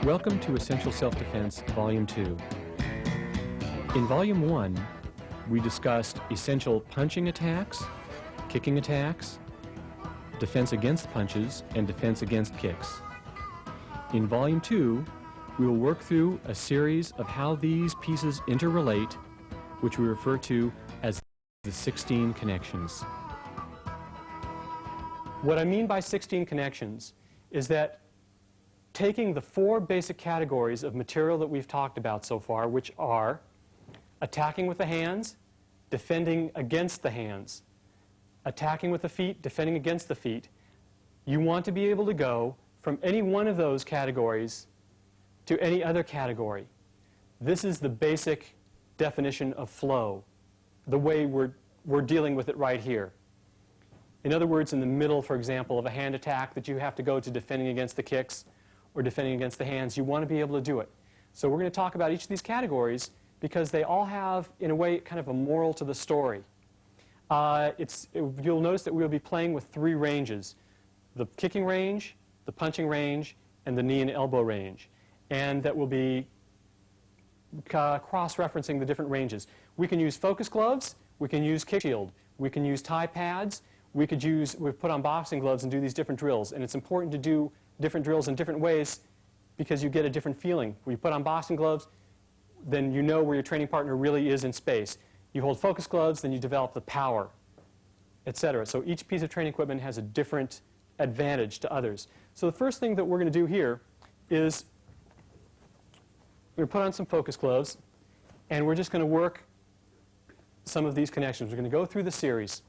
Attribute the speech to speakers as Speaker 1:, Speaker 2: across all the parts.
Speaker 1: Welcome to Essential Self-Defense, Volume 2. In Volume 1, we discussed essential punching attacks, kicking attacks, defense against punches, and defense against kicks. In Volume 2, we will work through a series of how these pieces interrelate, which we refer to as the 16 connections. What I mean by 16 connections is that taking the four basic categories of material that we've talked about so far, which are attacking with the hands, defending against the hands, attacking with the feet, defending against the feet, you want to be able to go from any one of those categories to any other category. This is the basic definition of flow, the way we're dealing with it right here. In other words, in the middle, for example, of a hand attack that you have to go to defending against the kicks or defending against the hands, you want to be able to do it. So we're going to talk about each of these categories because they all have, in a way, kind of a moral to the story. You'll notice that we'll be playing with three ranges: the kicking range, the punching range, and the knee and elbow range. And that will be cross-referencing the different ranges. We can use focus gloves, we can use kick shield, we can use tie pads, we put on boxing gloves and do these different drills. And it's important to do different drills in different ways because you get a different feeling. When you put on boxing gloves, then you know where your training partner really is in space. You hold focus gloves, then you develop the power, etc. So each piece of training equipment has a different advantage to others. So the first thing that we're going to do here is we're going to put on some focus gloves, and we're just going to work some of these connections. We're going to go through the series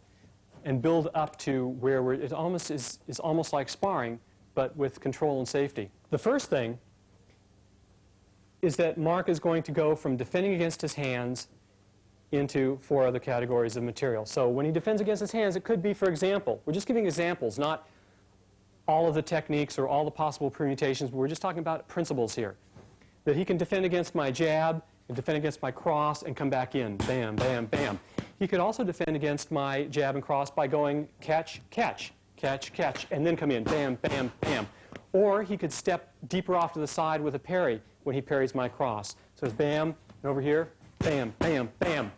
Speaker 1: and build up to where it almost is almost like sparring, but with control and safety. The first thing is that Mark is going to go from defending against his hands into four other categories of material. So when he defends against his hands, it could be, for example, we're just giving examples, not all of the techniques or all the possible permutations, but we're just talking about principles here. That he can defend against my jab and defend against my cross and come back in, bam, bam, bam. He could also defend against my jab and cross by going catch, catch, catch, catch, and then come in, bam, bam, bam. Or he could step deeper off to the side with a parry when he parries my cross. So it's bam, and over here, bam, bam, bam.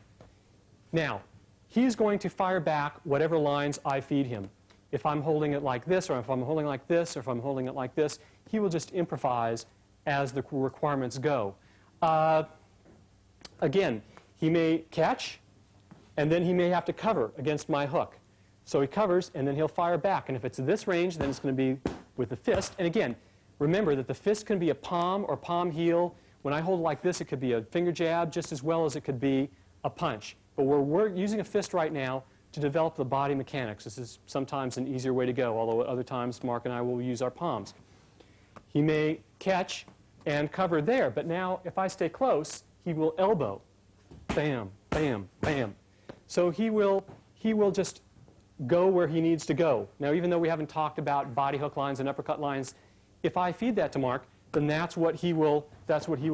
Speaker 1: Now, he's going to fire back whatever lines I feed him. If I'm holding it like this, or if I'm holding it like this, or if I'm holding it like this, he will just improvise as the requirements go. Again, he may catch, and then he may have to cover against my hook. So he covers, and then he'll fire back. And if it's this range, then it's going to be with the fist. And again, remember that the fist can be a palm or palm heel. When I hold it like this, it could be a finger jab just as well as it could be a punch. But we're using a fist right now to develop the body mechanics. This is sometimes an easier way to go, although at other times Mark and I will use our palms. He may catch and cover there, but now if I stay close, he will elbow. Bam, bam, bam. So he will just go where he needs to go. Now, even though we haven't talked about body hook lines and uppercut lines, if I feed that to Mark, then that's what he will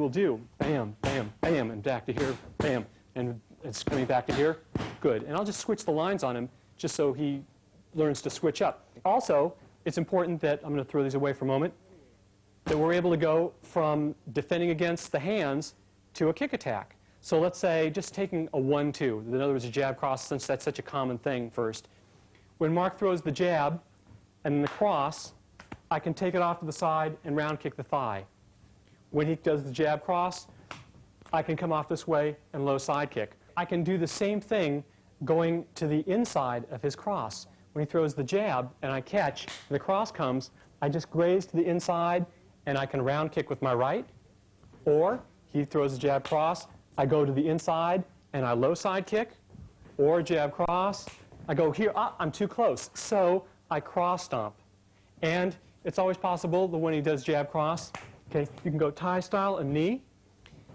Speaker 1: do. Bam, bam, bam, and back to here, bam, and it's coming back to here. Good. And I'll just switch the lines on him just so he learns to switch up. Also, it's important that, I'm going to throw these away for a moment, that we're able to go from defending against the hands to a kick attack. So let's say just taking a 1-2, in other words, a jab cross, since that's such a common thing first. When Mark throws the jab and the cross, I can take it off to the side and round kick the thigh. When he does the jab cross, I can come off this way and low side kick. I can do the same thing going to the inside of his cross. When he throws the jab and I catch, and the cross comes, I just graze to the inside and I can round kick with my right. Or he throws the jab cross, I go to the inside and I low side kick. Or jab cross, I go here, I'm too close. So I cross stomp. And it's always possible that when he does jab cross, okay, you can go tie style and knee.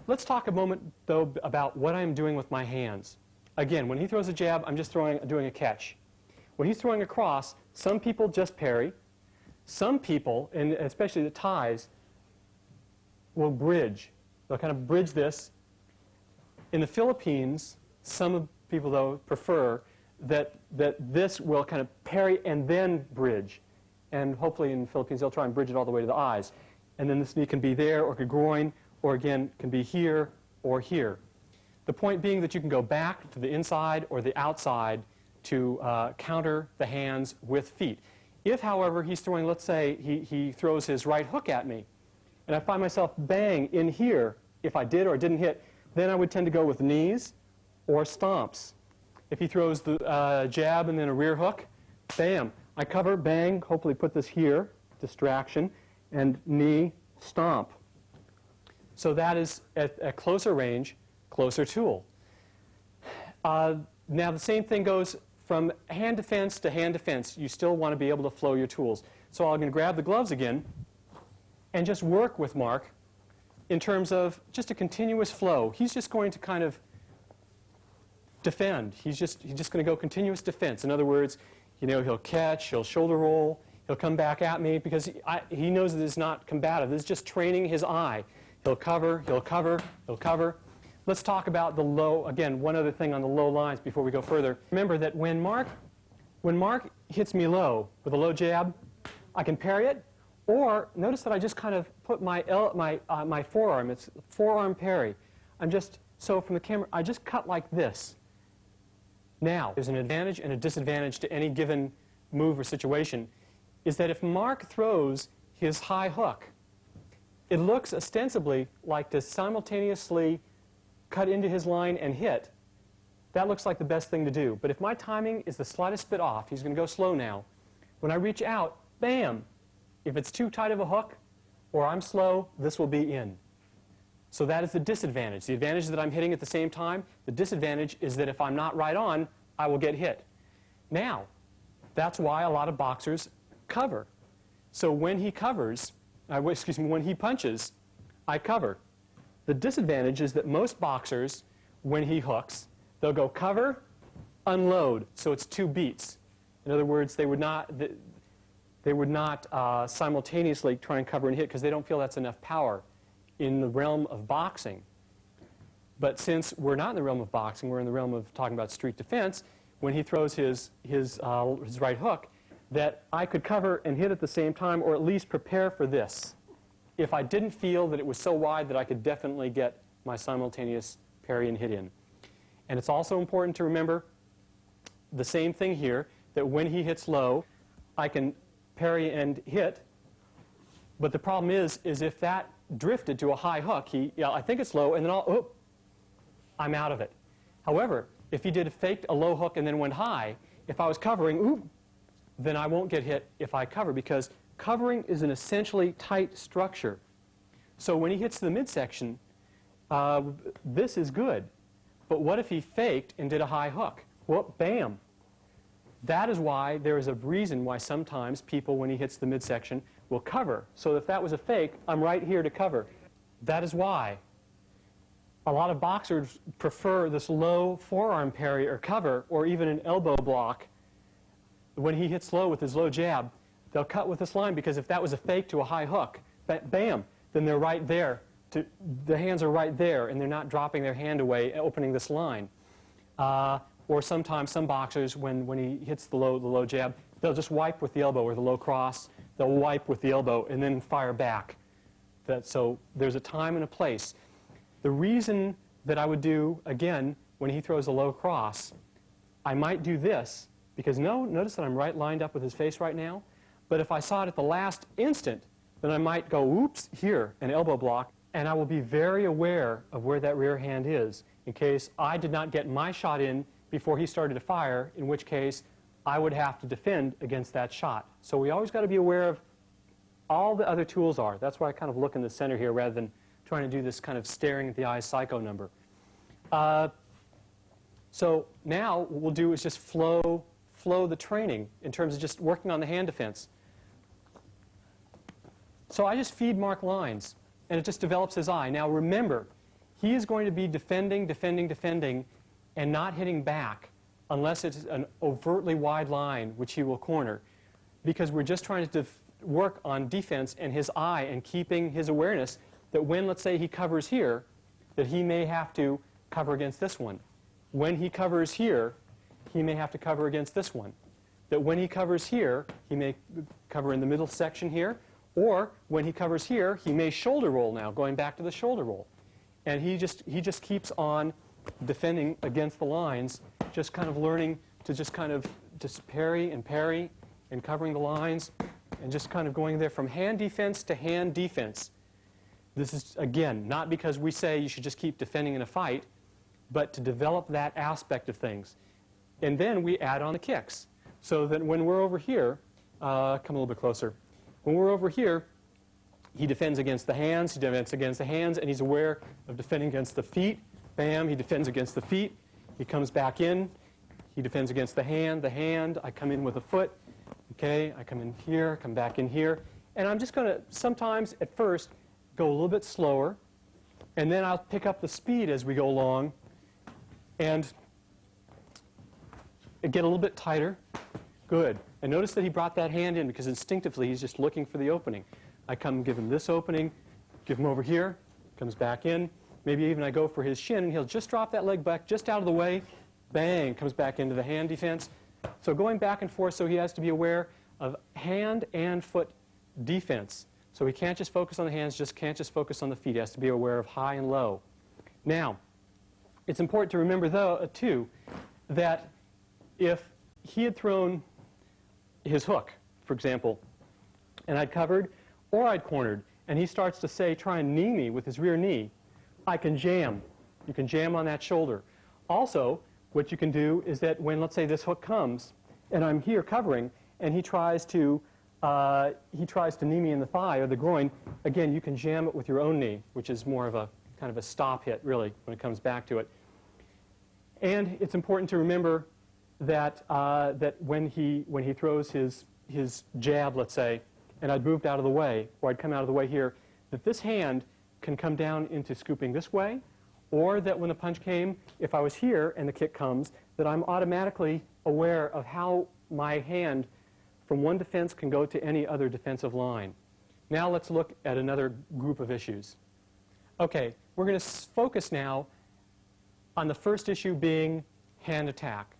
Speaker 1: Let's talk a moment, though, about what I'm doing with my hands. Again, when he throws a jab, I'm just doing a catch. When he's throwing a cross, some people just parry. Some people, and especially the ties, will bridge. They'll kind of bridge this. In the Philippines, some people, though, prefer that this will kind of parry and then bridge. And hopefully in the Philippines, they'll try and bridge it all the way to the eyes. and then this knee can be there or groin, or again, can be here or here. The point being that you can go back to the inside or the outside to counter the hands with feet. If, however, he's throwing, let's say he throws his right hook at me, and I find myself bang in here, if I did or didn't hit, then I would tend to go with knees or stomps. If he throws the jab and then a rear hook, bam, I cover, bang, hopefully put this here, distraction, and knee, stomp. So that is at closer range, closer tool. Now the same thing goes from hand defense to hand defense. You still want to be able to flow your tools. So I'm going to grab the gloves again and just work with Mark in terms of just a continuous flow. He's just going to kind of defend. He's just going to go continuous defense. In other words, you know, he'll catch, he'll shoulder roll, he'll come back at me because he knows that it's not combative. This is just training his eye. He'll cover, he'll cover, he'll cover. Let's talk about the low, again, one other thing on the low lines before we go further. Remember that when Mark hits me low with a low jab, I can parry it, or notice that I just kind of put my forearm, it's forearm parry. So from the camera, I just cut like this. Now, there's an advantage and a disadvantage to any given move or situation, is that if Mark throws his high hook, it looks ostensibly like to simultaneously cut into his line and hit. That looks like the best thing to do. But if my timing is the slightest bit off, he's going to go slow now. When I reach out, bam! If it's too tight of a hook or I'm slow, this will be in. So that is the disadvantage. The advantage is that I'm hitting at the same time. The disadvantage is that if I'm not right on, I will get hit. Now, that's why a lot of boxers cover. So when he covers, when he punches, I cover. The disadvantage is that most boxers, when he hooks, they'll go cover, unload, so it's 2 beats. In other words, they would not simultaneously try and cover and hit because they don't feel that's enough power in the realm of boxing. But since we're not in the realm of boxing, we're in the realm of talking about street defense, when he throws his right hook, that I could cover and hit at the same time, or at least prepare for this, if I didn't feel that it was so wide that I could definitely get my simultaneous parry and hit in. And it's also important to remember the same thing here, that when he hits low, I can parry and hit, but the problem is if that drifted to a high hook, I think it's low, and then I'm out of it. However, if he did a low hook and then went high, if I was covering, then I won't get hit if I cover, because covering is an essentially tight structure. So when he hits the midsection, this is good. But what if he faked and did a high hook? Well, bam. That is why there is a reason why sometimes people, when he hits the midsection, will cover. So if that was a fake, I'm right here to cover. That is why a lot of boxers prefer this low forearm parry or cover, or even an elbow block. When he hits low with his low jab, they'll cut with this line, because if that was a fake to a high hook, bam, then they're right there. The hands are right there, and they're not dropping their hand away, opening this line. Or sometimes some boxers, when he hits the low jab, they'll just wipe with the elbow, or the low cross. They'll wipe with the elbow and then fire back. So there's a time and a place. The reason that I would do, again, when he throws a low cross, I might do this, because notice that I'm right lined up with his face right now. But if I saw it at the last instant, then I might go, oops, here, an elbow block, and I will be very aware of where that rear hand is in case I did not get my shot in before he started to fire, in which case I would have to defend against that shot. So we always got to be aware of all the other tools are. That's why I kind of look in the center here rather than trying to do this kind of staring at the eye psycho number. So now what we'll do is just flow the training in terms of just working on the hand defense. So I just feed Mark lines, and it just develops his eye. Now remember, he is going to be defending, and not hitting back unless it's an overtly wide line, which he will corner, because we're just trying to work on defense and his eye and keeping his awareness that when, let's say, he covers here, that he may have to cover against this one. When he covers here, he may have to cover against this one. That when he covers here, he may cover in the middle section here, Or when he covers here, he may shoulder roll now, going back to the shoulder roll. And he just keeps on defending against the lines, just kind of learning to just kind of just parry and covering the lines and just kind of going there from hand defense to hand defense. This is, again, not because we say you should just keep defending in a fight, but to develop that aspect of things. And then we add on the kicks. So that when we're over here, come a little bit closer. When we're over here, he defends against the hands, and he's aware of defending against the feet. Bam, he defends against the feet. He comes back in. He defends against the hand. I come in with a foot. Okay, I come in here, come back in here. And I'm just going to sometimes, at first, go a little bit slower. And then I'll pick up the speed as we go along. And get a little bit tighter. Good. And notice that he brought that hand in because instinctively he's just looking for the opening. I come give him this opening, give him over here, comes back in. Maybe even I go for his shin, and he'll just drop that leg back just out of the way. Bang, comes back into the hand defense. So going back and forth, so he has to be aware of hand and foot defense. So he can't just focus on the hands, can't just focus on the feet. He has to be aware of high and low. Now, it's important to remember, though, too, that if he had thrown his hook, for example, and I'd covered or I'd cornered, and he starts to say, try and knee me with his rear knee, I can jam. You can jam on that shoulder. Also, what you can do is that when, let's say, this hook comes, and I'm here covering, and he tries to knee me in the thigh or the groin, again, you can jam it with your own knee, which is more of a kind of a stop hit, really, when it comes back to it. And it's important to remember that that when he throws his jab, let's say, and I'd moved out of the way, or I'd come out of the way here, that this hand can come down into scooping this way, or that when the punch came, if I was here and the kick comes, that I'm automatically aware of how my hand from one defense can go to any other defensive line. Now let's look at another group of issues. Okay, we're going to focus now on the first issue being hand attack.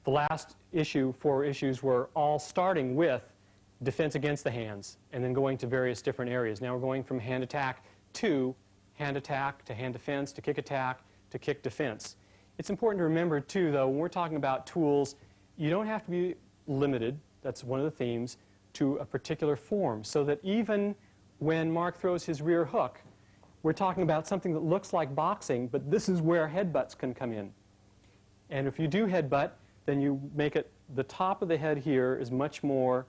Speaker 1: The last four issues were all starting with defense against the hands and then going to various different areas. Now we're going from hand attack to hand defense to kick defense. It's important to remember, too, though, when we're talking about tools, you don't have to be limited, that's one of the themes, to a particular form. So that even when Mark throws his rear hook, we're talking about something that looks like boxing, but this is where headbutts can come in. And if you do headbutt, then you make it, the top of the head here is much more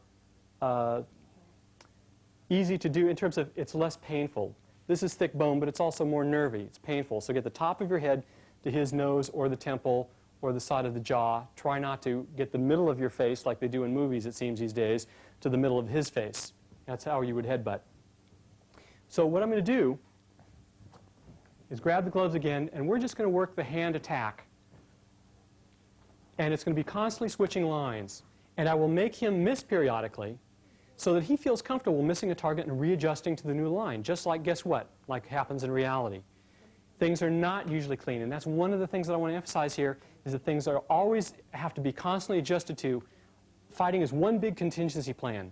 Speaker 1: easy to do in terms of it's less painful. This is thick bone, but it's also more nervy. It's painful. So get the top of your head to his nose or the temple or the side of the jaw. Try not to get the middle of your face, like they do in movies, it seems these days, to the middle of his face. That's how you would headbutt. So what I'm going to do is grab the gloves again, and we're just going to work the hand attack. And it's going to be constantly switching lines. And I will make him miss periodically so that he feels comfortable missing a target and readjusting to the new line, just like, guess what, like happens in reality. Things are not usually clean, and that's one of the things that I want to emphasize here, is that things are always have to be constantly adjusted to. Fighting is one big contingency plan.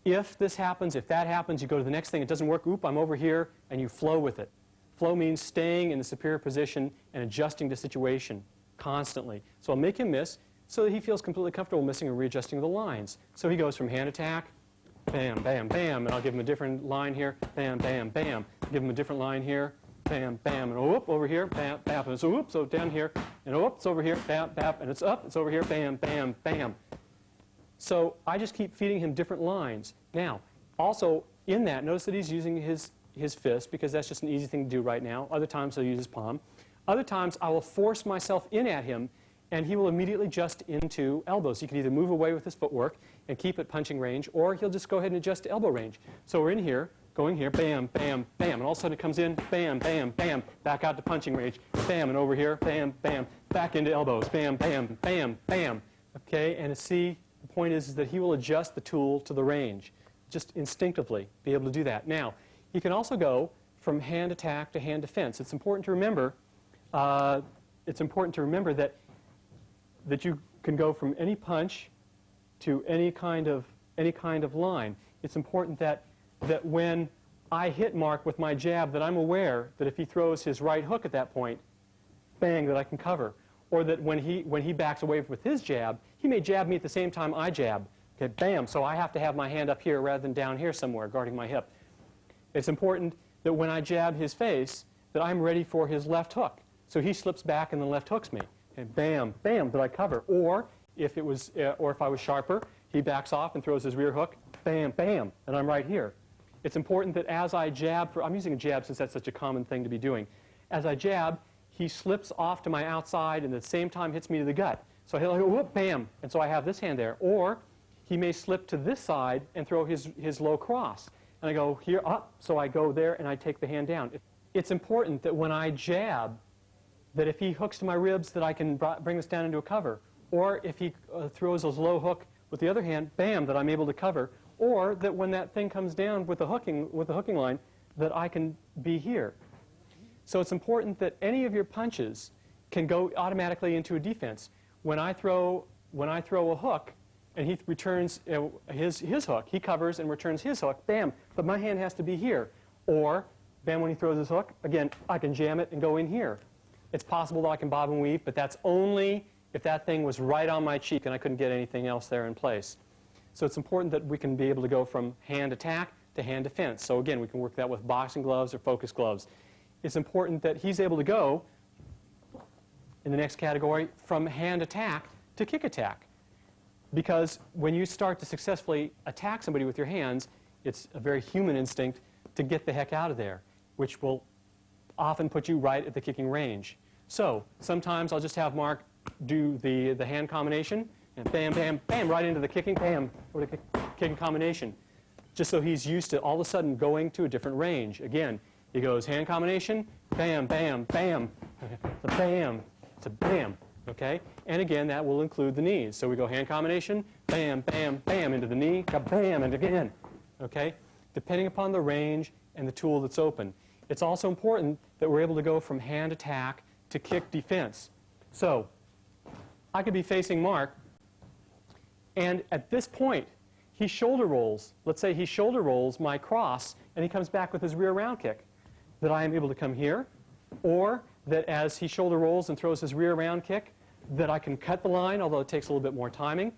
Speaker 1: If this happens, if that happens, you go to the next thing, it doesn't work, oop, I'm over here, and you flow with it. Flow means staying in the superior position and adjusting to situation constantly. So I'll make him miss so that he feels completely comfortable missing and readjusting the lines. So he goes from hand attack, bam, bam, bam, and I'll give him a different line here, bam, bam, bam. Give him a different line here, bam, bam, and whoop, over here, bam, bam, and so whoop, so down here, and whoop, it's over here, bam, bam, and it's up, it's over here, bam, bam, bam. So I just keep feeding him different lines. Now, also in that, notice that he's using his fist because that's just an easy thing to do right now. Other times he'll use his palm. Other times I will force myself in at him, and he will immediately adjust into elbows. He can either move away with his footwork and keep at punching range, or he'll just go ahead and adjust to elbow range. So we're in here, going here, bam, bam, bam, and all of a sudden it comes in, bam, bam, bam, back out to punching range, bam, and over here, bam, bam, back into elbows, bam, bam, bam, bam. Okay, and see, the point is that he will adjust the tool to the range, just instinctively be able to do that. Now, he can also go from hand attack to hand defense. It's important to remember that you can go from any punch to any kind of line. it's important that when I hit Mark with my jab, that I'm aware that if he throws his right hook at that point, bang, that I can cover. Or that when he backs away with his jab, he may jab me at the same time I jab. Okay, bam, so I have to have my hand up here rather than down here somewhere guarding my hip. It's important that when I jab his face, that I'm ready for his left hook. So he slips back and then left hooks me. And bam, bam, that I cover. Or if I was sharper, he backs off and throws his rear hook, bam, bam, and I'm right here. It's important that as I jab, I'm using a jab since that's such a common thing to be doing. As I jab, he slips off to my outside and at the same time hits me to the gut. So he'll go, whoop, bam, and so I have this hand there. Or he may slip to this side and throw his low cross. And I go here, up, so I go there and I take the hand down. It's important that when I jab, that if he hooks to my ribs, that I can bring this down into a cover. Or if he throws his low hook with the other hand, bam, that I'm able to cover. Or that when that thing comes down with the hooking line, that I can be here. So it's important that any of your punches can go automatically into a defense. When I throw a hook and he returns his hook, he covers and returns his hook, bam, but my hand has to be here. Or, bam, when he throws his hook, again, I can jam it and go in here. It's possible that I can bob and weave, but that's only if that thing was right on my cheek and I couldn't get anything else there in place. So it's important that we can be able to go from hand attack to hand defense. So again, we can work that with boxing gloves or focus gloves. It's important that he's able to go, in the next category, from hand attack to kick attack. Because when you start to successfully attack somebody with your hands, it's a very human instinct to get the heck out of there, which will often put you right at the kicking range. So sometimes I'll just have Mark do the hand combination, and bam, bam, bam, right into the kicking, bam, or the kicking combination, just so he's used to all of a sudden going to a different range. Again, he goes hand combination, bam, bam, bam, it's a bam, it's a bam, okay? And again, that will include the knees. So we go hand combination, bam, bam, bam, into the knee, bam, and again, okay? Depending upon the range and the tool that's open. It's also important that we're able to go from hand attack to kick defense. So I could be facing Mark, and at this point, he shoulder rolls. Let's say he shoulder rolls my cross, and he comes back with his rear round kick. That I am able to come here, or that as he shoulder rolls and throws his rear round kick, that I can cut the line, although it takes a little bit more timing,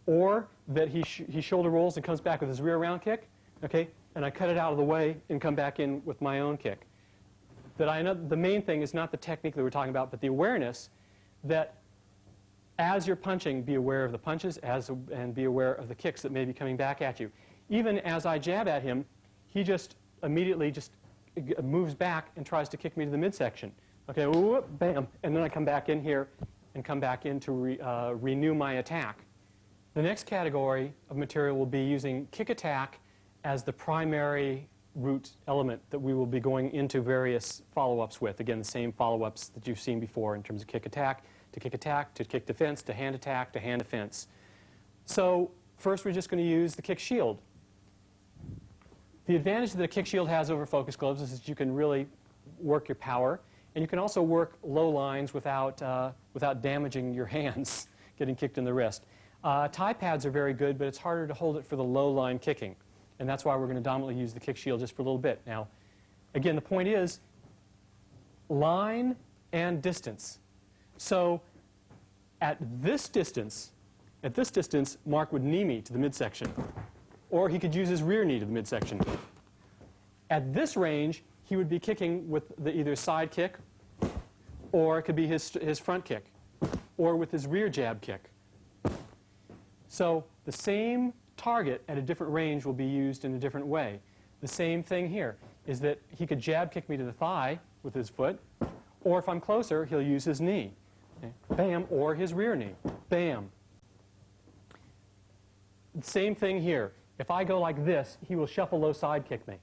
Speaker 1: or that he shoulder rolls and comes back with his rear round kick, okay, and I cut it out of the way and come back in with my own kick. That I know the main thing is not the technique that we're talking about, but the awareness that as you're punching, be aware of the punches and be aware of the kicks that may be coming back at you. Even as I jab at him, he just immediately just moves back and tries to kick me to the midsection. Okay, whoop, bam, and then I come back in here and come back in to renew my attack. The next category of material will be using kick attack as the primary root element that we will be going into various follow-ups with. Again, the same follow-ups that you've seen before in terms of kick attack to kick defense to hand attack to hand defense. So first we're just going to use the kick shield. The advantage that a kick shield has over focus gloves is that you can really work your power, and you can also work low lines without damaging your hands, getting kicked in the wrist. Tie pads are very good, but it's harder to hold it for the low line kicking, and that's why we're going to dominantly use the kick shield just for a little bit. Now, again, the point is line and distance. So at this distance, Mark would knee me to the midsection, or he could use his rear knee to the midsection. At this range, he would be kicking with the either side kick, or it could be his front kick, or with his rear jab kick. So the same target at a different range will be used in a different way. The same thing here is that he could jab kick me to the thigh with his foot, or if I'm closer, he'll use his knee. Okay. Bam, or his rear knee. Bam. Same thing here. If I go like this, he will shuffle low side kick me.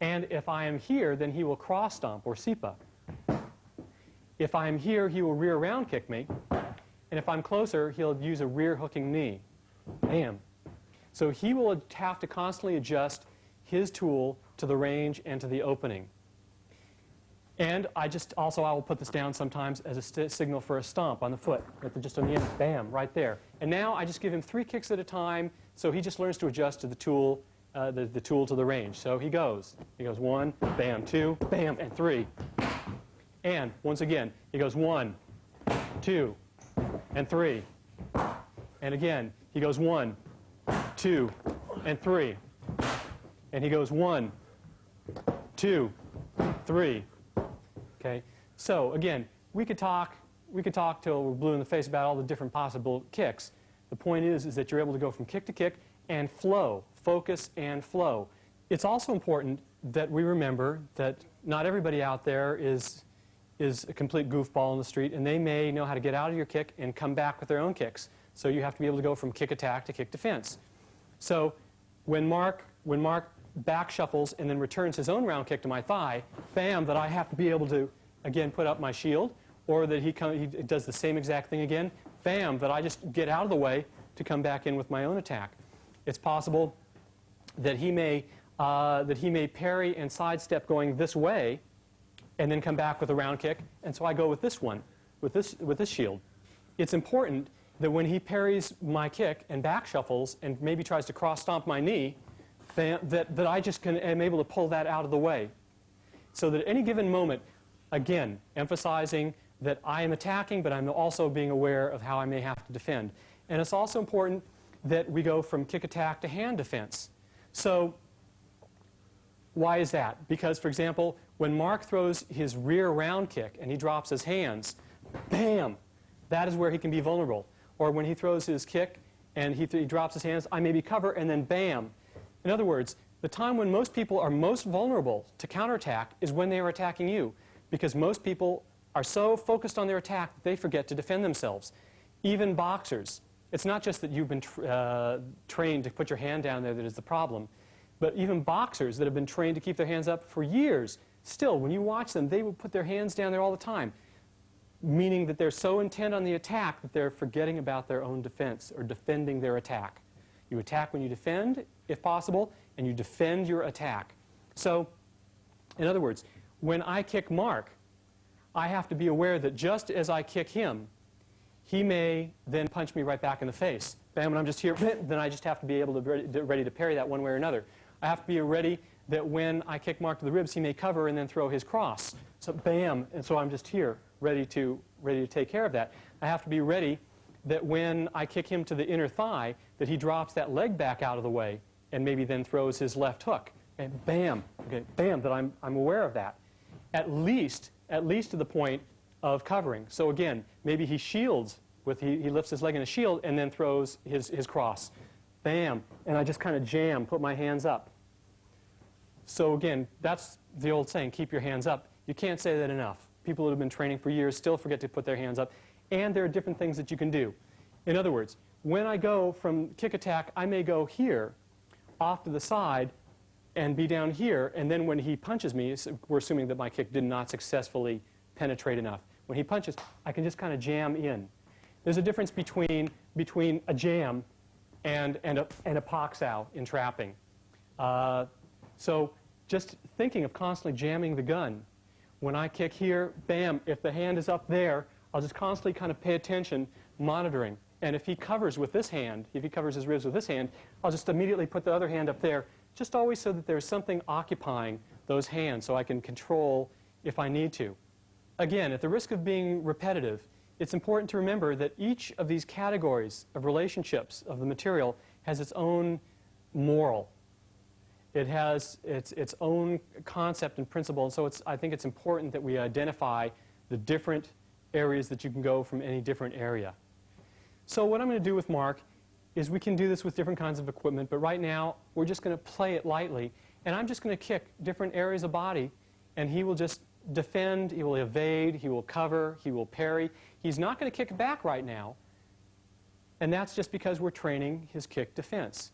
Speaker 1: And if I am here, then he will cross stomp or sipa. If I am here, he will rear round kick me. And if I'm closer, he'll use a rear hooking knee. Bam. So he will have to constantly adjust his tool to the range and to the opening. And I will put this down sometimes as a signal for a stomp on the foot, just on the end, bam, right there. And now I just give him 3 kicks at a time So he just learns to adjust to the tool, the tool to the range. So he goes 1, bam, 2, bam, and 3. And once again, he goes 1, 2, and 3. And again, he goes 1, 2, and 3. And he goes 1, 2, 3. Okay? So again, we could talk till we're blue in the face about all the different possible kicks. The point is that you're able to go from kick to kick and flow, focus and flow. It's also important that we remember that not everybody out there is a complete goofball in the street, and they may know how to get out of your kick and come back with their own kicks. So you have to be able to go from kick attack to kick defense. So when Mark back shuffles and then returns his own round kick to my thigh, bam, that I have to be able to, again, put up my shield, or that he does the same exact thing again, bam, that I just get out of the way to come back in with my own attack. It's possible that he may parry and sidestep going this way and then come back with a round kick, and so I go with this one, with this shield. It's important that when he parries my kick and back shuffles and maybe tries to cross stomp my knee, that I just am able to pull that out of the way. So that at any given moment, again, emphasizing that I am attacking, but I'm also being aware of how I may have to defend. And it's also important that we go from kick attack to hand defense. So why is that? Because, for example, when Mark throws his rear round kick and he drops his hands, bam, that is where he can be vulnerable. Or when he throws his kick and he drops his hands, I maybe cover, and then bam. In other words, the time when most people are most vulnerable to counterattack is when they are attacking you, because most people are so focused on their attack that they forget to defend themselves. Even boxers. It's not just that you've been trained to put your hand down there that is the problem, but even boxers that have been trained to keep their hands up for years, still, when you watch them, they will put their hands down there all the time, meaning that they're so intent on the attack that they're forgetting about their own defense or defending their attack. You attack when you defend, if possible, and you defend your attack. So, in other words, when I kick Mark, I have to be aware that just as I kick him, he may then punch me right back in the face. Bam, when I'm just here, then I just have to be able to ready to parry that one way or another. I have to be ready that when I kick Mark to the ribs, he may cover and then throw his cross. So bam, and so I'm just here, ready to take care of that. I have to be ready that when I kick him to the inner thigh, that he drops that leg back out of the way and maybe then throws his left hook. And bam, okay, bam, that I'm aware of that. At least to the point of covering. So again, maybe he shields he lifts his leg in a shield and then throws his cross. Bam, and I just kind of jam, put my hands up. So again, that's the old saying, keep your hands up. You can't say that enough. People that have been training for years still forget to put their hands up. And there are different things that you can do. In other words, when I go from kick attack, I may go here, off to the side, and be down here, and then when he punches me, we're assuming that my kick did not successfully penetrate enough. When he punches, I can just kind of jam in. There's a difference between a jam and a pox-ow in trapping. So just thinking of constantly jamming the gun. When I kick here, bam, if the hand is up there, I'll just constantly kind of pay attention, monitoring. And if he covers with this hand, if he covers his ribs with this hand, I'll just immediately put the other hand up there, just always so that there's something occupying those hands so I can control if I need to. Again, at the risk of being repetitive, it's important to remember that each of these categories of relationships of the material has its own moral. It has its own concept and principle, and so I think it's important that we identify the different areas that you can go from any different area. So what I'm going to do with Mark is we can do this with different kinds of equipment, but right now we're just going to play it lightly, and I'm just going to kick different areas of body, and he will just defend, he will evade, he will cover, he will parry. He's not going to kick back right now, and that's just because we're training his kick defense.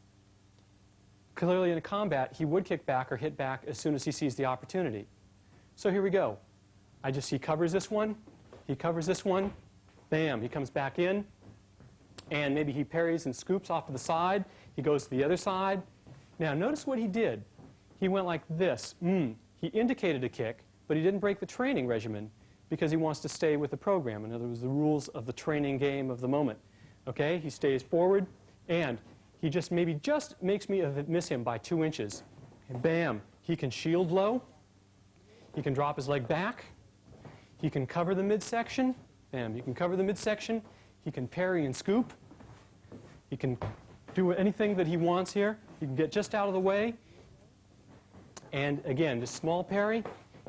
Speaker 1: Clearly in a combat, he would kick back or hit back as soon as he sees the opportunity. So here we go. He covers this one, bam, he comes back in, and maybe he parries and scoops off to the side. He goes to the other side. Now notice what he did. He went like this. He indicated a kick, but he didn't break the training regimen because he wants to stay with the program. In other words, the rules of the training game of the moment. Okay, he stays forward, and he just maybe just makes me miss him by 2 inches. And bam, he can shield low. He can drop his leg back. He can cover the midsection. Bam, he can cover the midsection. He can parry and scoop. He can do anything that he wants here. He can get just out of the way. And again, just small parry.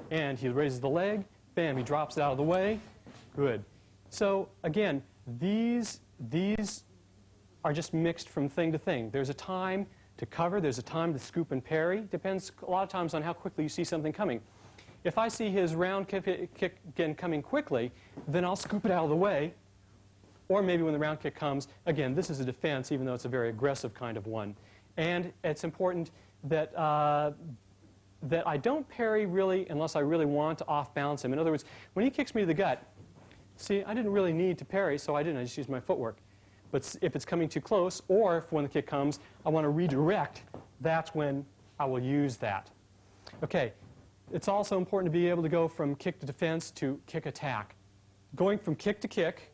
Speaker 1: And he raises the leg. Bam, he drops it out of the way. Good. So again, these are just mixed from thing to thing. There's a time to cover. There's a time to scoop and parry. Depends a lot of times on how quickly you see something coming. If I see his round kick again coming quickly, then I'll scoop it out of the way. Or maybe when the round kick comes, again, this is a defense, even though it's a very aggressive kind of one. And it's important that, that I don't parry really unless I really want to off-balance him. In other words, when he kicks me to the gut, see, I didn't really need to parry, so I didn't. I just used my footwork. But if it's coming too close, or if when the kick comes, I want to redirect, that's when I will use that. Okay. It's also important to be able to go from kick to defense to kick attack. Going from kick to kick,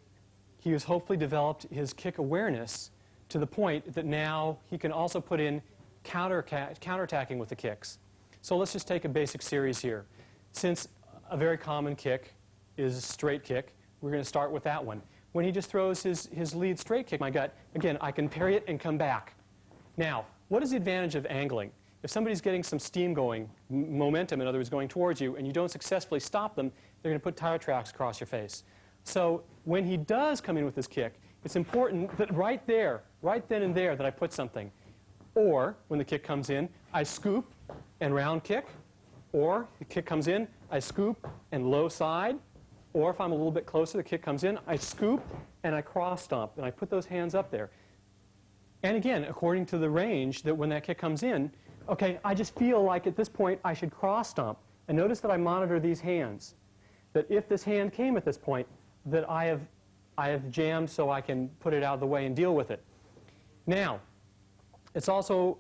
Speaker 1: he has hopefully developed his kick awareness to the point that now he can also put in counterattacking with the kicks. So let's just take a basic series here. Since a very common kick is a straight kick, we're going to start with that one. When he just throws his lead straight kick, my gut, again, I can parry it and come back. Now, what is the advantage of angling? If somebody's getting some steam going, momentum, in other words, going towards you, and you don't successfully stop them, they're going to put tire tracks across your face. So when he does come in with his kick, it's important that right there, right then and there, that I put something. Or, when the kick comes in, I scoop and round kick. Or, the kick comes in, I scoop and low side. Or, if I'm a little bit closer, the kick comes in, I scoop and I cross stomp. And I put those hands up there. And again, according to the range, that when that kick comes in, okay, I just feel like at this point I should cross stomp. And notice that I monitor these hands. That if this hand came at this point, that I have jammed so I can put it out of the way and deal with it. Now, it's also,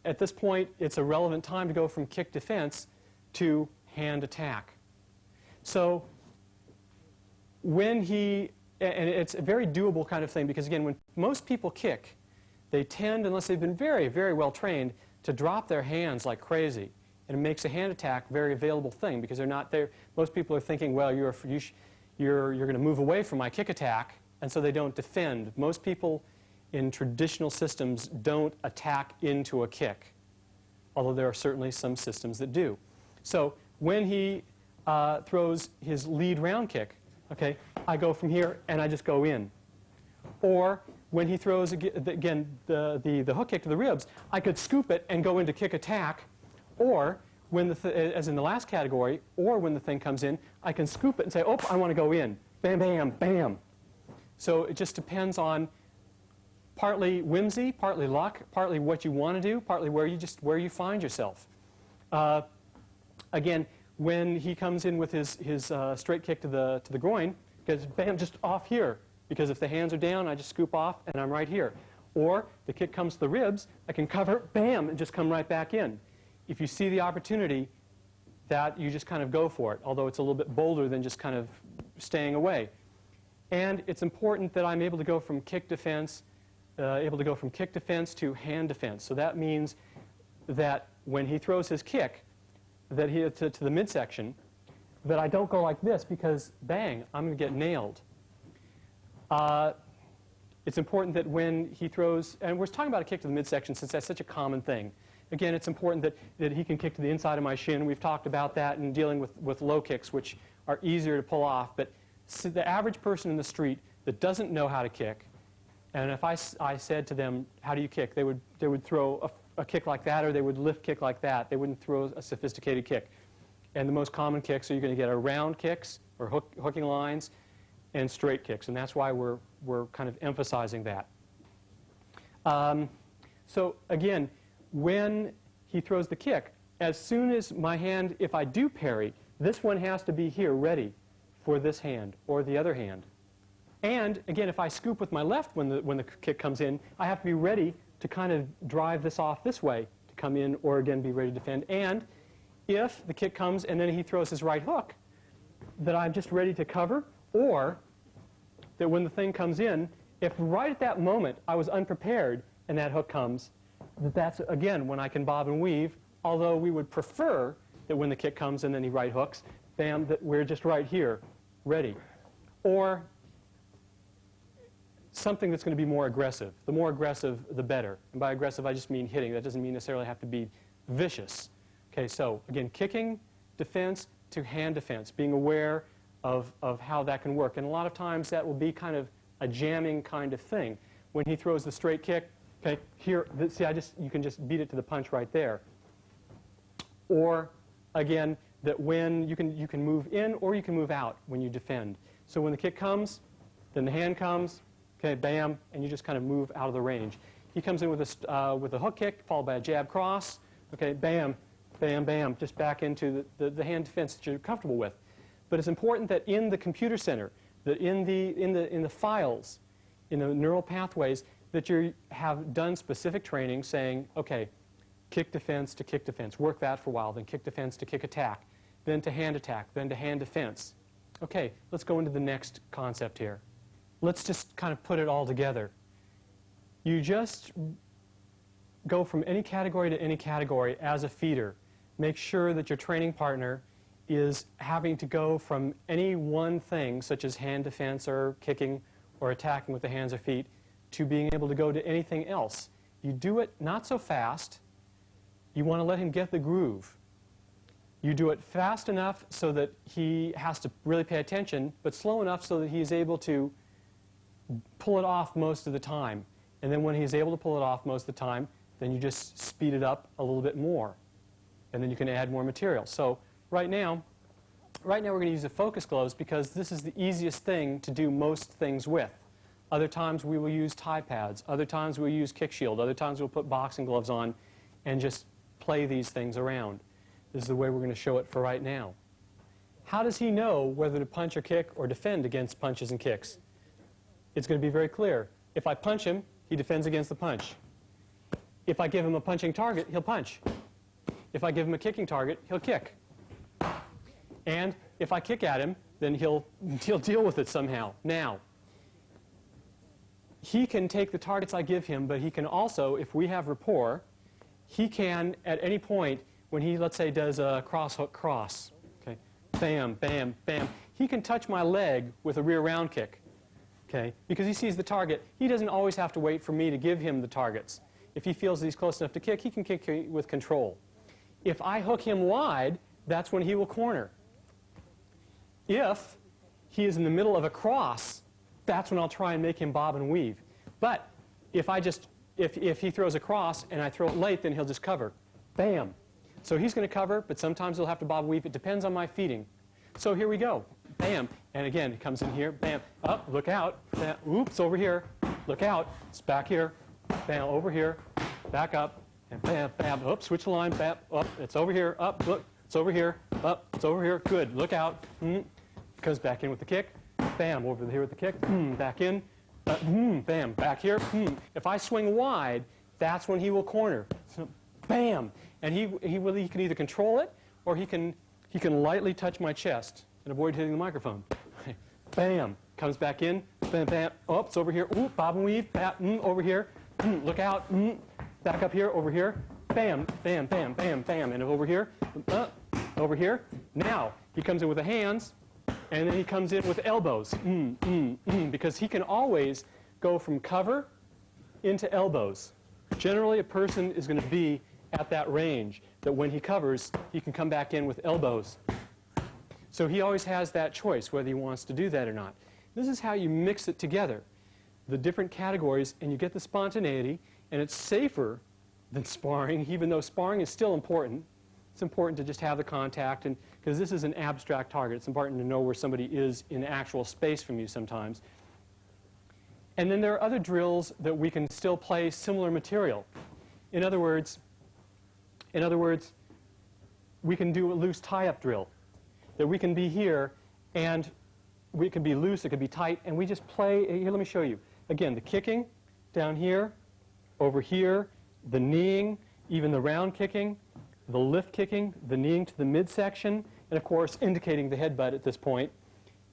Speaker 1: at this point, it's a relevant time to go from kick defense to hand attack. So when he, and it's a very doable kind of thing, because again, when most people kick, they tend, unless they've been very, very well trained, to drop their hands like crazy. And it makes a hand attack a very available thing, because they're not there. Most people are thinking, well, you're going to move away from my kick attack, and so they don't defend. Most people in traditional systems don't attack into a kick, although there are certainly some systems that do. So when he throws his lead round kick, okay, I go from here and I just go in. Or when he throws, again, the hook kick to the ribs, I could scoop it and go into kick attack. Or, when as in the last category, or when the thing comes in, I can scoop it and say, oh, I want to go in. Bam, bam, bam. So it just depends on partly whimsy, partly luck, partly what you want to do, partly where you find yourself. Again, when he comes in with his straight kick to the groin, because bam, just off here. Because if the hands are down, I just scoop off and I'm right here. Or the kick comes to the ribs, I can cover, bam, and just come right back in. If you see the opportunity, that you just kind of go for it, although it's a little bit bolder than just kind of staying away. And it's important that I'm able to go from kick defense, to hand defense. So that means that when he throws his kick, that he to the midsection, that I don't go like this because bang, I'm going to get nailed. It's important that when he throws, and we're talking about a kick to the midsection since that's such a common thing. Again, it's important that he can kick to the inside of my shin. We've talked about that in dealing with low kicks, which are easier to pull off. But the average person in the street that doesn't know how to kick, and if I said to them, how do you kick? They would throw a kick like that, or they would lift kick like that. They wouldn't throw a sophisticated kick. And the most common kicks are you're going to get are round kicks, or hooking lines, and straight kicks. And that's why we're kind of emphasizing that. So again, when he throws the kick, as soon as my hand, if I do parry, this one has to be here ready for this hand or the other hand. And again, if I scoop with my left when the kick comes in, I have to be ready to kind of drive this off this way to come in, or again be ready to defend. And if the kick comes and then he throws his right hook, that I'm just ready to cover, or that when the thing comes in, if right at that moment I was unprepared and that hook comes, that's, again, when I can bob and weave, although we would prefer that when the kick comes and then he right hooks, bam, that we're just right here, ready. Or something that's going to be more aggressive. The more aggressive, the better. And by aggressive, I just mean hitting. That doesn't mean necessarily have to be vicious. Okay, so again, kicking, defense to hand defense, being aware of how that can work. And a lot of times that will be kind of a jamming kind of thing. When he throws the straight kick, okay, here, see, you can just beat it to the punch right there. Or, again, that when you can move in or you can move out when you defend. So when the kick comes, then the hand comes, okay, bam, and you just kind of move out of the range. He comes in with a hook kick followed by a jab cross, okay, bam, bam, bam, just back into the hand defense that you're comfortable with. But it's important that in the computer center, that in the files, in the neural pathways, that you have done specific training saying, okay, kick defense to kick defense, work that for a while, then kick defense to kick attack, then to hand attack, then to hand defense. Okay, let's go into the next concept here. Let's just kind of put it all together. You just go from any category to any category as a feeder. Make sure that your training partner is having to go from any one thing, such as hand defense or kicking or attacking with the hands or feet, to being able to go to anything else. You do it not so fast. You want to let him get the groove. You do it fast enough so that he has to really pay attention, but slow enough so that he's able to pull it off most of the time. And then when he's able to pull it off most of the time, then you just speed it up a little bit more. And then you can add more material. So right now we're going to use the focus gloves because this is the easiest thing to do most things with. Other times we will use tie pads. Other times we'll use kick shield. Other times we'll put boxing gloves on and just play these things around. This is the way we're going to show it for right now. How does he know whether to punch or kick or defend against punches and kicks? It's going to be very clear. If I punch him, he defends against the punch. If I give him a punching target, he'll punch. If I give him a kicking target, he'll kick. And if I kick at him, then he'll deal with it somehow. Now, he can take the targets I give him, but he can also, if we have rapport, he can, at any point, when he, let's say, does a cross hook cross, okay, bam, bam, bam, he can touch my leg with a rear round kick, okay, because he sees the target. He doesn't always have to wait for me to give him the targets. If he feels that he's close enough to kick, he can kick with control. If I hook him wide, that's when he will corner. If he is in the middle of a cross, that's when I'll try and make him bob and weave. But if he throws a cross and I throw it late, then he'll just cover. Bam. So he's going to cover, but sometimes he'll have to bob and weave. It depends on my feeding. So here we go. Bam. And again, it comes in here. Bam. Up. Look out. Bam. Oops. Over here. Look out. It's back here. Bam. Over here. Back up. And bam. Bam. Oops. Switch the line. Bam. Up. It's over here. Up. Look. It's over here. Up. It's over here. Good. Look out. Comes back in with the kick. Bam. Over here with the kick. Back in. Bam. Back here. If I swing wide, that's when he will corner. So, bam. And he can either control it or he can lightly touch my chest and avoid hitting the microphone. Bam. Comes back in. Bam, bam. Oh, it's over here. Ooh, bob and weave. Bam. Over here. Look out. Back up here. Over here. Bam. Bam. Bam. Bam. Bam. And over here. Over here. Now he comes in with the hands, and then he comes in with elbows. Because he can always go from cover into elbows. Generally, a person is going to be at that range that when he covers, he can come back in with elbows. So he always has that choice whether he wants to do that or not. This is how you mix it together, the different categories, and you get the spontaneity, and it's safer than sparring, even though sparring is still important. It's important to just have the contact, and because this is an abstract target. It's important to know where somebody is in actual space from you sometimes. And then there are other drills that we can still play similar material. In other words, we can do a loose tie-up drill. That we can be here, and we can be loose, it could be tight, and we just play. Here, let me show you. Again, the kicking down here, over here, the kneeing, even the round kicking, the lift kicking, the kneeing to the midsection, and of course indicating the headbutt at this point.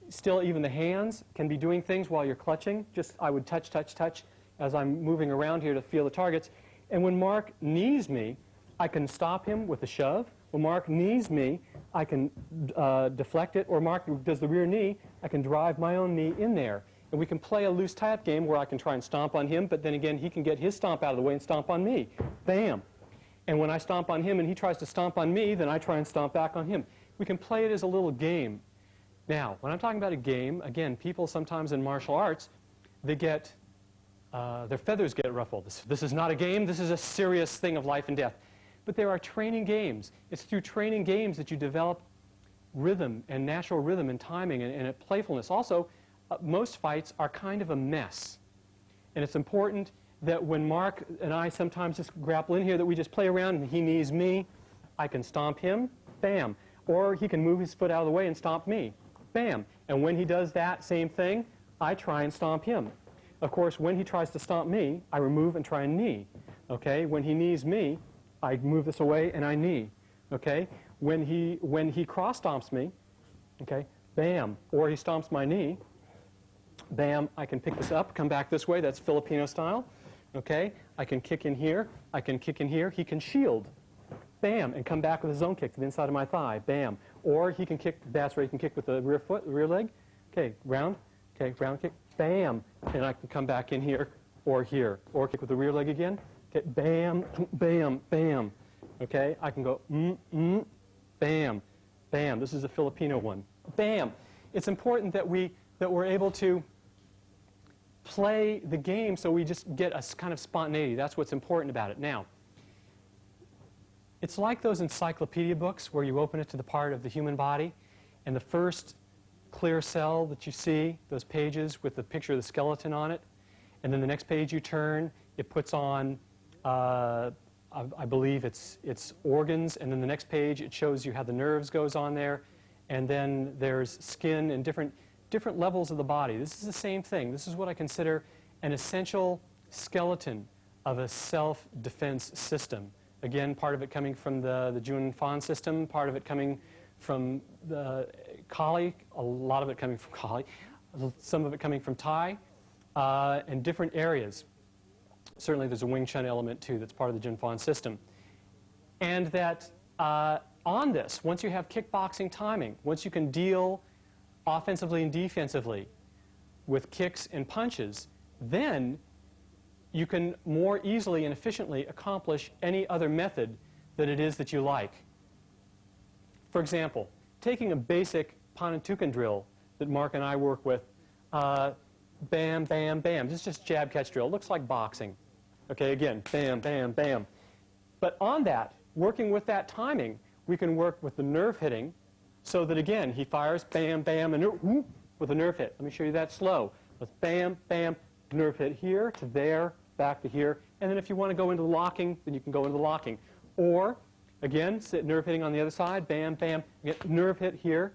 Speaker 1: Still, even the hands can be doing things while you're clutching. Just, I would touch, touch, touch. as I'm moving around here to feel the targets. And when Mark knees me, I can stop him with a shove. When Mark knees me, I can deflect it. Or Mark does the rear knee, I can drive my own knee in there. And we can play a loose tap game where I can try and stomp on him, but then again, he can get his stomp out of the way and stomp on me. Bam! And when I stomp on him and he tries to stomp on me, then I try and stomp back on him. We can play it as a little game. Now, when I'm talking about a game, again, people sometimes in martial arts, they get, their feathers get ruffled. This is not a game, this is a serious thing of life and death. But there are training games. It's through training games that you develop rhythm and natural rhythm and timing and playfulness. Also, most fights are kind of a mess. And it's important that when Mark and I sometimes just grapple in here, that we just play around and he knees me, I can stomp him, bam. Or he can move his foot out of the way and stomp me, bam. And when he does that same thing, I try and stomp him. Of course, when he tries to stomp me, I remove and try and knee. Okay? When he knees me, I move this away and I knee. Okay? When he cross stomps me, okay, bam. Or he stomps my knee, bam, I can pick this up, come back this way. That's Filipino style. Okay? I can kick in here. I can kick in here. He can shield. Bam, and come back with a zone kick to the inside of my thigh. Bam. Or he can kick, that's where he can kick with the rear foot, the rear leg. Okay, round. Okay, round kick. Bam. And I can come back in here or here. Or kick with the rear leg again. Okay, bam, bam, bam. Okay, I can go bam, bam. This is a Filipino one. Bam. It's important that we're able to play the game so we just get a kind of spontaneity. That's what's important about it. Now, it's like those encyclopedia books where you open it to the part of the human body, and the first clear cell that you see, those pages with the picture of the skeleton on it, and then the next page you turn, it puts on, I believe it's organs, and then the next page it shows you how the nerves goes on there, and then there's skin and different levels of the body. This is the same thing. This is what I consider an essential skeleton of a self-defense system. Again, part of it coming from the Jun Fan system, part of it coming from the Kali, a lot of it coming from Kali, some of it coming from Thai, and different areas. Certainly there's a Wing Chun element too that's part of the Jun Fan system. And that on this, once you have kickboxing timing, once you can deal offensively and defensively with kicks and punches, then you can more easily and efficiently accomplish any other method that it is that you like. For example, taking a basic Panantukan drill that Mark and I work with, bam, bam, bam. This is just jab, catch drill. It looks like boxing. Okay, again, bam, bam, bam. But on that, working with that timing, we can work with the nerve hitting so that, again, he fires bam, bam, and whoop, with a nerve hit. Let me show you that slow. Let's bam, bam, nerve hit here to there, back to here. And then if you want to go into the locking, then you can go into the locking. Or, again, nerve hitting on the other side, bam, bam, get nerve hit here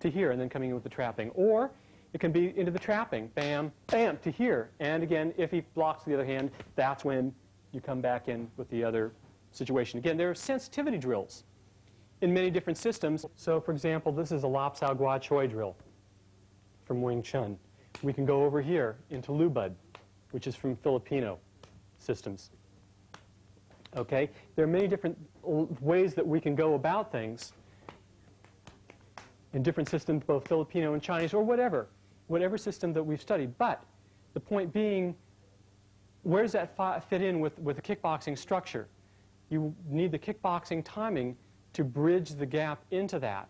Speaker 1: to here, and then coming in with the trapping. Or it can be into the trapping, bam, bam, to here. And again, if he blocks the other hand, that's when you come back in with the other situation. Again, there are sensitivity drills in many different systems. So, for example, this is a Lap Sao Gua Choi drill from Wing Chun. We can go over here into Lubud, which is from Filipino systems. Okay? There are many different ways that we can go about things in different systems, both Filipino and Chinese, or whatever system that we've studied. But the point being, where does that fit in with the kickboxing structure? You need the kickboxing timing to bridge the gap into that.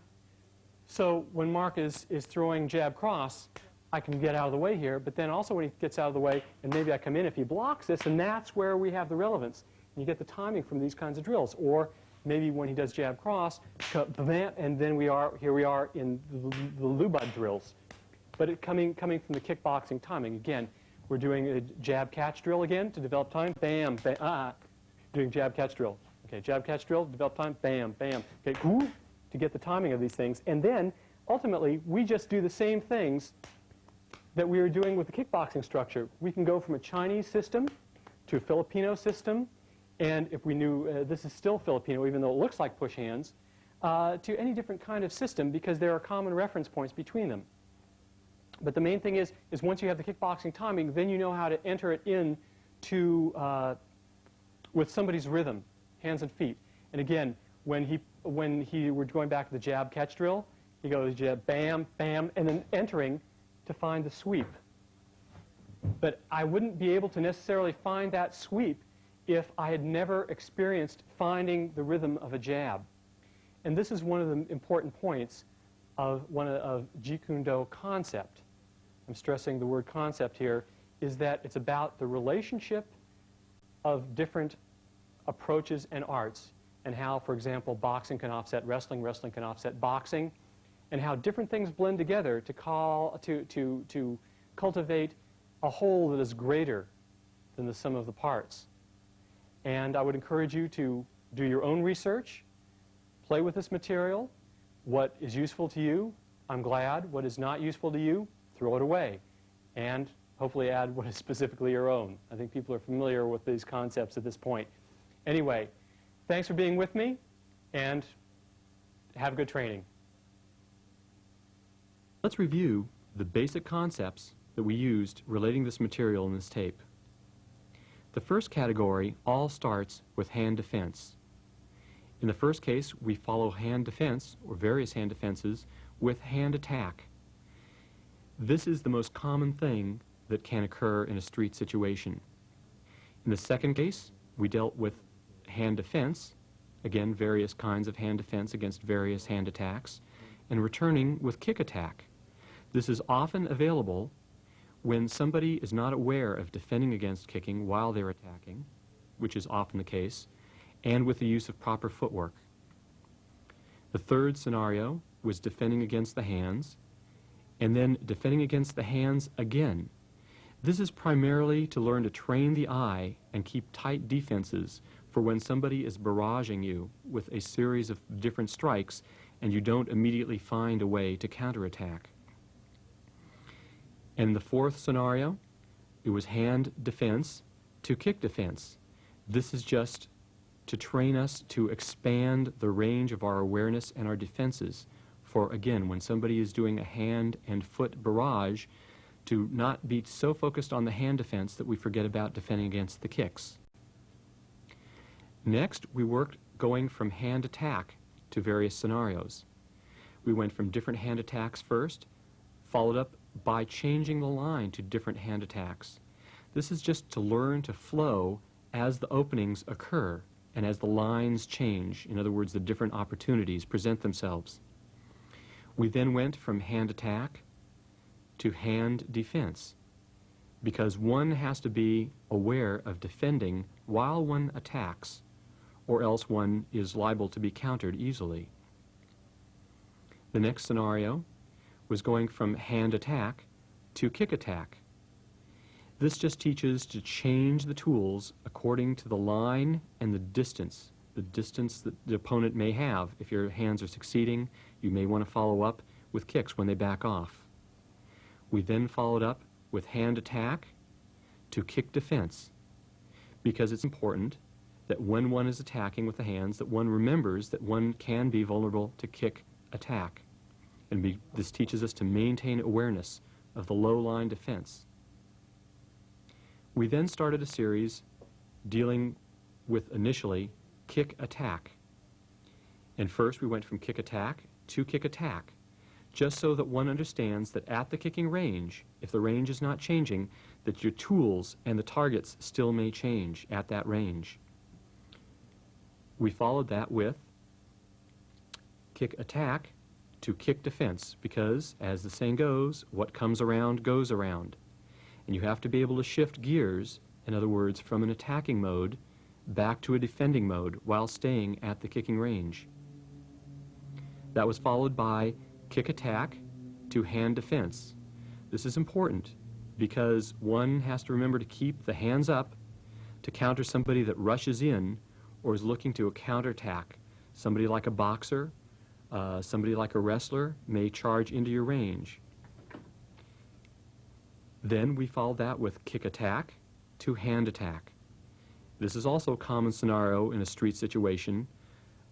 Speaker 1: So when Mark is throwing jab cross, I can get out of the way here, but then also when he gets out of the way, and maybe I come in, if he blocks this, and that's where we have the relevance. And you get the timing from these kinds of drills. Or maybe when he does jab cross, and then here we are in the Lubud drills. But coming from the kickboxing timing. Again, we're doing a jab catch drill again to develop time. Bam, bam, doing jab catch drill. Okay, jab catch drill, develop time, bam, bam. Okay, to get the timing of these things. And then, ultimately, we just do the same things that we were doing with the kickboxing structure. We can go from a Chinese system to a Filipino system, and if we knew this is still Filipino, even though it looks like push hands, to any different kind of system, because there are common reference points between them. But the main thing is once you have the kickboxing timing, then you know how to enter it in to with somebody's rhythm, hands and feet. And again, when he were going back to the jab catch drill, he goes jab, bam, bam, and then entering to find the sweep. But I wouldn't be able to necessarily find that sweep if I had never experienced finding the rhythm of a jab. And this is one of the important points of Jeet Kune Do concept. I'm stressing the word concept here, is that it's about the relationship of different approaches and arts, and how, for example, boxing can offset wrestling, wrestling can offset boxing, and how different things blend together to cultivate a whole that is greater than the sum of the parts. And I would encourage you to do your own research, play with this material. What is useful to you, I'm glad. What is not useful to you, throw it away. And hopefully add what is specifically your own. I think people are familiar with these concepts at this point. Anyway, thanks for being with me, and have good training. Let's review the basic concepts that we used relating this material in this tape. The first category all starts with hand defense. In the first case, we follow hand defense, or various hand defenses, with hand attack. This is the most common thing that can occur in a street situation. In the second case, we dealt with hand defense, again, various kinds of hand defense against various hand attacks, and returning with kick attack. This is often available when somebody is not aware of defending against kicking while they're attacking, which is often the case, and with the use of proper footwork. The third scenario was defending against the hands, and then defending against the hands again. This is primarily to learn to train the eye and keep tight defenses for when somebody is barraging you with a series of different strikes and you don't immediately find a way to counterattack. In the fourth scenario, it was hand defense to kick defense. This is just to train us to expand the range of our awareness and our defenses. For again, when somebody is doing a hand and foot barrage, to not be so focused on the hand defense that we forget about defending against the kicks. Next, we worked going from hand attack to various scenarios. We went from different hand attacks first, followed up by changing the line to different hand attacks. This is just to learn to flow as the openings occur and as the lines change. In other words, the different opportunities present themselves. We then went from hand attack to hand defense, because one has to be aware of defending while one attacks, or else one is liable to be countered easily. The next scenario was going from hand attack to kick attack. This just teaches to change the tools according to the line and the distance that the opponent may have. If your hands are succeeding, you may want to follow up with kicks when they back off. We then followed up with hand attack to kick defense, because it's important that when one is attacking with the hands, that one remembers that one can be vulnerable to kick attack. And this teaches us to maintain awareness of the low line defense. We then started a series dealing with initially kick attack. And first we went from kick attack to kick attack, just so that one understands that at the kicking range, if the range is not changing, that your tools and the targets still may change at that range. We followed that with kick attack to kick defense, because, as the saying goes, what comes around goes around. And you have to be able to shift gears, in other words, from an attacking mode back to a defending mode while staying at the kicking range. That was followed by kick attack to hand defense. This is important because one has to remember to keep the hands up to counter somebody that rushes in or is looking to a counterattack. Somebody like a boxer, somebody like a wrestler may charge into your range. Then we followed that with kick attack to hand attack. This is also a common scenario in a street situation,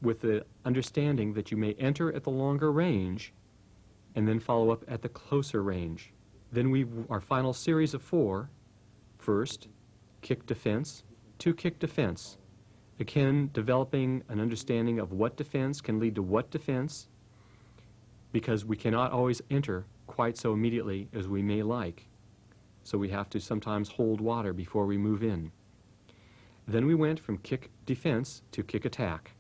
Speaker 1: with the understanding that you may enter at the longer range and then follow up at the closer range. Then our final series of 4, first kick defense to kick defense. Again, developing an understanding of what defense can lead to what defense, because we cannot always enter quite so immediately as we may like. So we have to sometimes hold water before we move in. Then we went from kick defense to kick attack.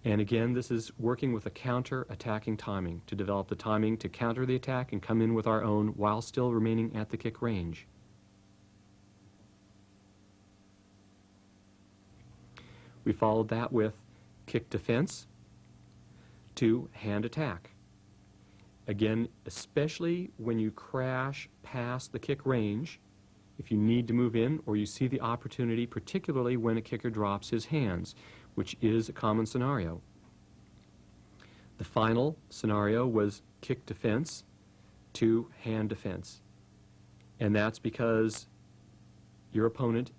Speaker 1: And again, this is working with a counter-attacking timing to develop the timing to counter the attack and come in with our own while still remaining at the kick range. We followed that with kick defense to hand attack. Again, especially when you crash past the kick range, if you need to move in or you see the opportunity, particularly when a kicker drops his hands, which is a common scenario. The final scenario was kick defense to hand defense. And that's because your opponent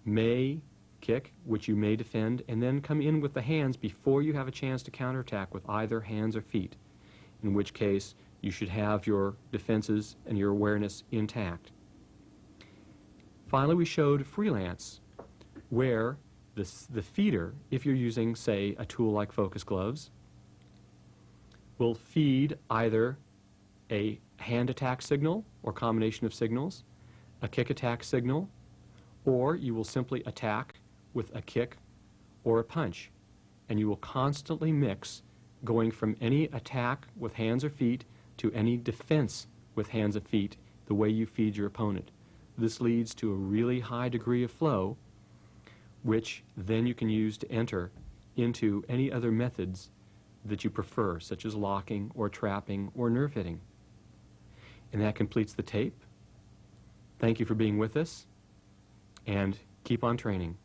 Speaker 1: may kick, which you may defend, and then come in with the hands before you have a chance to counterattack with either hands or feet, in which case you should have your defenses and your awareness intact. Finally, we showed freelance, where the feeder, if you're using, say, a tool like focus gloves, will feed either a hand attack signal or combination of signals, a kick attack signal, or you will simply attack with a kick or a punch. And you will constantly mix, going from any attack with hands or feet to any defense with hands or feet, the way you feed your opponent. This leads to a really high degree of flow, which then you can use to enter into any other methods that you prefer, such as locking or trapping or nerve hitting. And that completes the tape. Thank you for being with us, and keep on training.